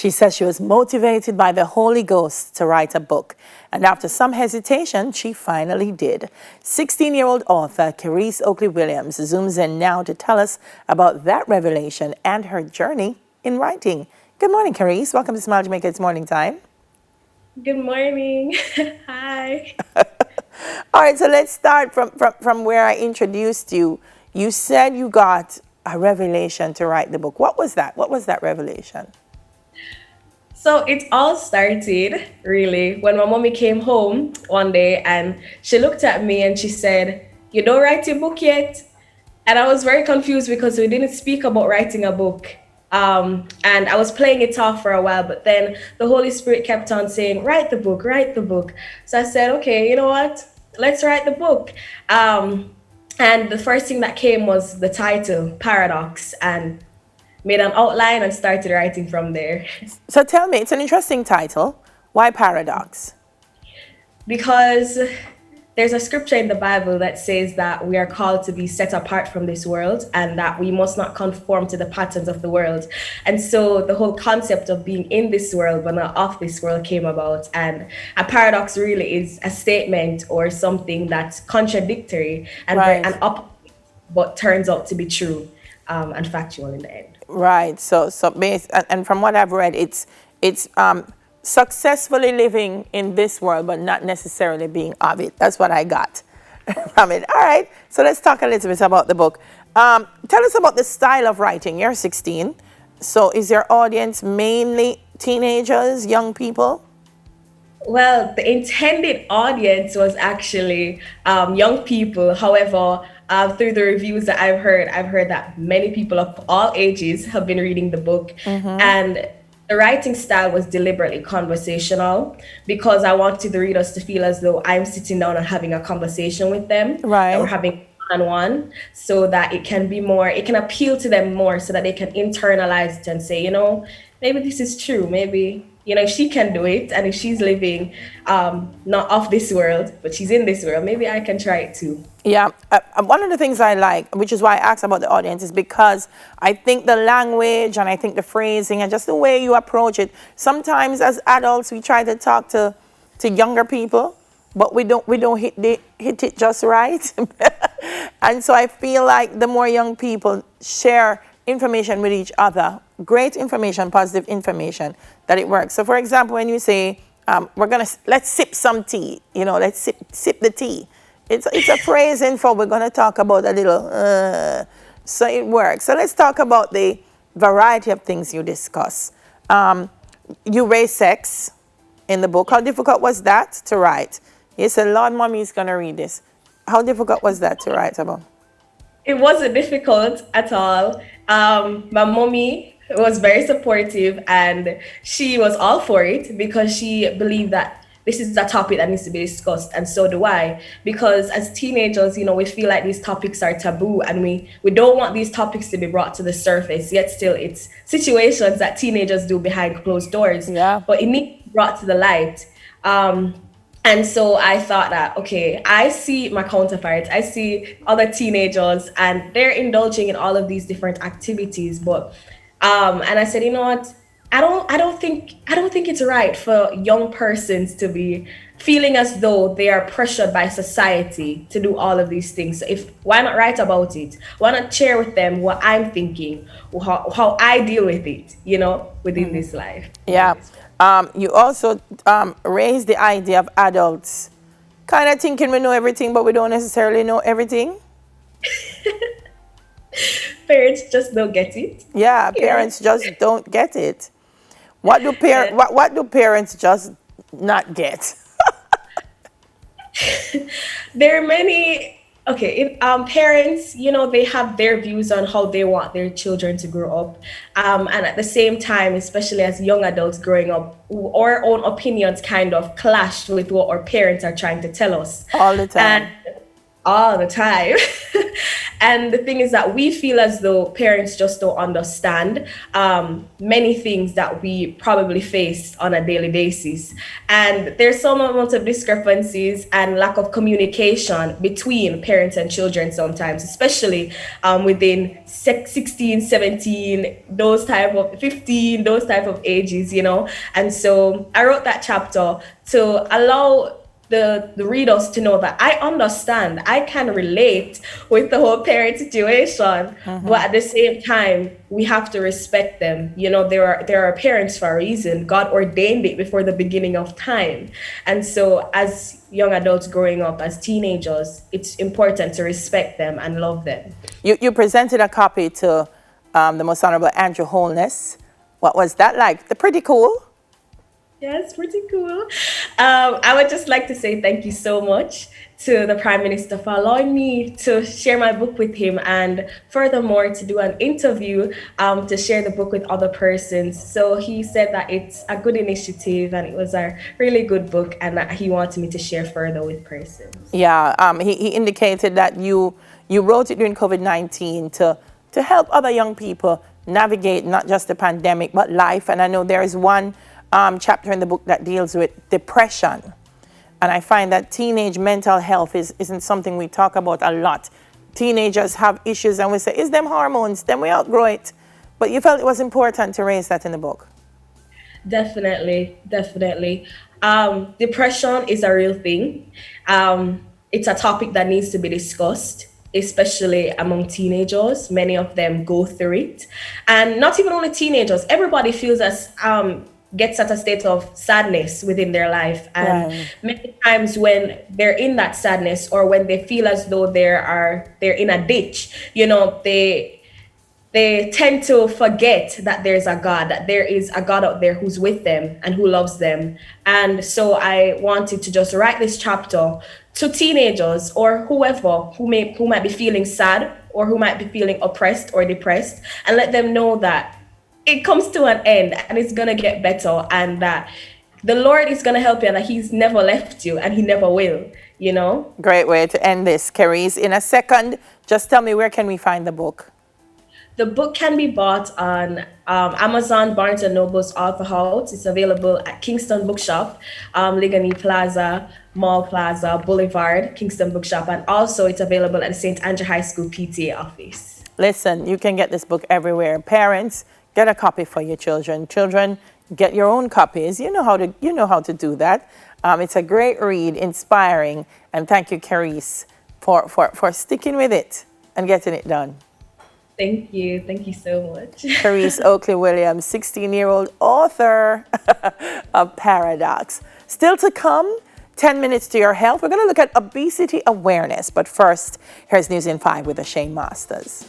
She says she was motivated by the Holy Ghost to write a book. And after some hesitation, she finally did. 16-year-old author Carice Oakley Williams zooms in now to tell us about that revelation and her journey in writing. Good morning, Carice. Welcome to Smile Jamaica. It's morning time. Good morning. Hi. All right, so let's start from where I introduced you. You said you got a revelation to write the book. What was that? What was that revelation? So it all started really when my mommy came home one day and she looked at me and she said, "You don't write your book yet?" And I was very confused because we didn't speak about writing a book. And I was playing it off for a while, but then the Holy Spirit kept on saying, "Write the book, write the book." So I said, "Okay, you know what? Let's write the book." And the first thing that came was the title, Paradox, and made an outline and started writing from there. So tell me, it's an interesting title. Why Paradox? Because there's a scripture in the Bible that says that we are called to be set apart from this world and that we must not conform to the patterns of the world. And so the whole concept of being in this world but not of this world came about. And a paradox really is a statement or something that's contradictory and Right. and opposite, but turns out to be true and factual in the end. Right. And from what I've read, it's successfully living in this world, but not necessarily being of it. That's what I got from it. All right. So let's talk a little bit about the book. Tell us about the style of writing. You're 16. So is your audience mainly teenagers, young people? Well, the intended audience was actually young people. However, through the reviews that I've heard that many people of all ages have been reading the book. And the writing style was deliberately conversational because I wanted the readers to feel as though I'm sitting down and having a conversation with them, that we're Right. having one-on-one, so that it can be more, it can appeal to them more so that they can internalize it and say, maybe this is true. Maybe, if she can do it and if she's living not of this world, but she's in this world, maybe I can try it too. Yeah, one of the things I like, which is why I asked about the audience, is because I think the language and I think the phrasing and just the way you approach it. Sometimes as adults we try to talk to younger people, but we don't hit it just right. And so I feel like the more young people share information with each other, great information, positive information, that it works. So for example, when you say let's sip some tea, let's sip the tea. It's a phrasing for we're going to talk about a little, so it works. So let's talk about the variety of things you discuss. You raise sex in the book. How difficult was that to write? You said, Lord, Mommy is going to read this. How difficult was that to write about? It wasn't difficult at all. My mommy was very supportive and she was all for it because she believed that this is a topic that needs to be discussed, and so do I. Because as teenagers, we feel like these topics are taboo and we don't want these topics to be brought to the surface, yet still it's situations that teenagers do behind closed doors. Yeah. But it needs to be brought to the light. And so I thought that, okay, I see my counterparts, I see other teenagers and they're indulging in all of these different activities. But and I said, you know what? I don't think it's right for young persons to be feeling as though they are pressured by society to do all of these things. So why not write about it? Why not share with them what I'm thinking, how I deal with it, within this life. Yeah. You also raised the idea of adults kind of thinking we know everything, but we don't necessarily know everything. Parents just don't get it. Yeah, parents just don't get it. What do parents just not get? There are many. Okay, parents, they have their views on how they want their children to grow up, and at the same time, especially as young adults growing up, our own opinions kind of clash with what our parents are trying to tell us All the time. and all the time. And the thing is that we feel as though parents just don't understand many things that we probably face on a daily basis. And there's some amount of discrepancies and lack of communication between parents and children sometimes, especially within 16, 17, those type of 15, those type of ages, you know. And so I wrote that chapter to allow the readers to know that I understand, I can relate with the whole parent situation, but at the same time, we have to respect them. You know, there are parents for a reason. God ordained it before the beginning of time. And so as young adults growing up, as teenagers, it's important to respect them and love them. You presented a copy to the Most Honorable Andrew Holness. What was that like? They're pretty cool. Yeah, it's pretty cool. I would just like to say thank you so much to the Prime Minister for allowing me to share my book with him, and furthermore to do an interview to share the book with other persons. So he said that it's a good initiative and it was a really good book, and that he wanted me to share further with persons. Yeah, he indicated that you wrote it during COVID-19 to help other young people navigate not just the pandemic but life. And I know there is one chapter in the book that deals with depression. And I find that teenage mental health isn't something we talk about a lot. Teenagers have issues and we say, is them hormones? Then we outgrow it. But you felt it was important to raise that in the book. Definitely, definitely. Depression is a real thing. It's a topic that needs to be discussed, especially among teenagers. Many of them go through it. And not even only teenagers, everybody feels gets at a state of sadness within their life. And many times when they're in that sadness, or when they feel as though they're in a ditch, you know, they tend to forget that there's a God, that there is a God out there who's with them and who loves them. And so I wanted to just write this chapter to teenagers or whoever who might be feeling sad or who might be feeling oppressed or depressed, and let them know that it comes to an end and it's going to get better, and that the Lord is going to help you, and that he's never left you and he never will, you know? Great way to end this, Carice. In a second, just tell me, where can we find the book? The book can be bought on Amazon, Barnes & Noble's Author House. It's available at Kingston Bookshop, Ligani Plaza, Mall Plaza, Boulevard, Kingston Bookshop, and also it's available at the St. Andrew High School PTA office. Listen, you can get this book everywhere. Parents, get a copy for your children. Children, get your own copies. You know how to do that. It's a great read, inspiring, and thank you, Carice, for sticking with it and getting it done. Thank you so much. Carice Oakley Williams, 16-year-old author of Paradox. Still to come, 10 minutes to your health. We're going to look at obesity awareness, but first, here's News in 5 with Shane Masters.